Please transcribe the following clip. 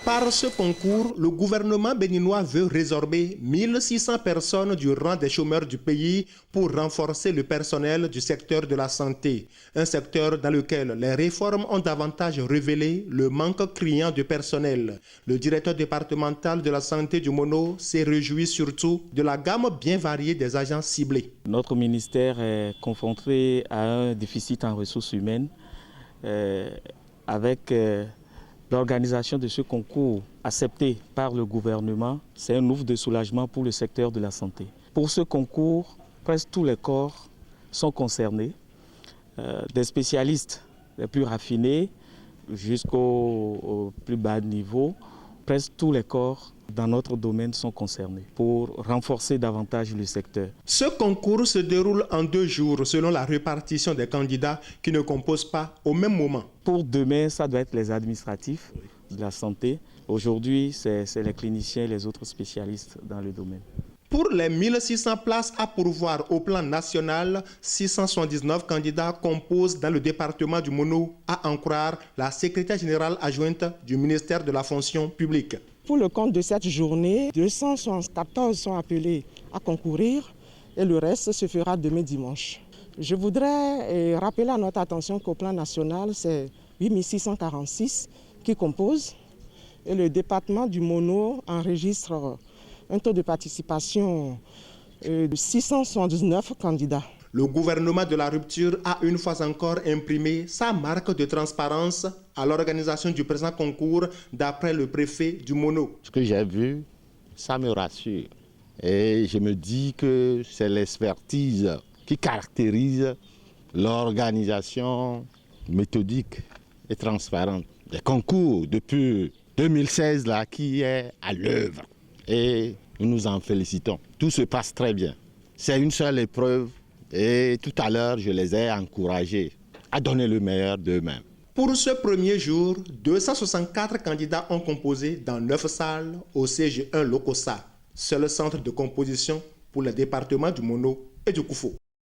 Par ce concours, le gouvernement béninois veut résorber 1600 personnes du rang des chômeurs du pays pour renforcer le personnel du secteur de la santé. Un secteur dans lequel les réformes ont davantage révélé le manque criant de personnel. Le directeur départemental de la santé du Mono s'est réjoui surtout de la gamme bien variée des agents ciblés. Notre ministère est confronté à un déficit en ressources humaines avec l'organisation de ce concours accepté par le gouvernement. C'est un ouf de soulagement pour le secteur de la santé. Pour ce concours, presque tous les corps sont concernés, des spécialistes les plus raffinés jusqu'au plus bas niveau. Presque tous les corps dans notre domaine sont concernés pour renforcer davantage le secteur. Ce concours se déroule en 2 jours selon la répartition des candidats qui ne composent pas au même moment. Pour demain, ça doit être les administratifs de la santé. Aujourd'hui, c'est les cliniciens et les autres spécialistes dans le domaine. Pour les 1600 places à pourvoir au plan national, 679 candidats composent dans le département du Mono, à en croire la secrétaire générale adjointe du ministère de la fonction publique. Pour le compte de cette journée, 274 sont appelés à concourir et le reste se fera demain dimanche. Je voudrais rappeler à notre attention qu'au plan national, c'est 8646 qui composent et le département du Mono enregistre un taux de participation de 679 candidats. Le gouvernement de la rupture a une fois encore imprimé sa marque de transparence à l'organisation du présent concours d'après le préfet du Mono. Ce que j'ai vu, ça me rassure. Et je me dis que c'est l'expertise qui caractérise l'organisation méthodique et transparente des concours depuis 2016 là, qui est à l'œuvre. Et nous nous en félicitons. Tout se passe très bien. C'est une seule épreuve et tout à l'heure, je les ai encouragés à donner le meilleur d'eux-mêmes. Pour ce premier jour, 264 candidats ont composé dans 9 salles au CG1 Lokossa, seul centre de composition pour les départements du Mono et du Koufo.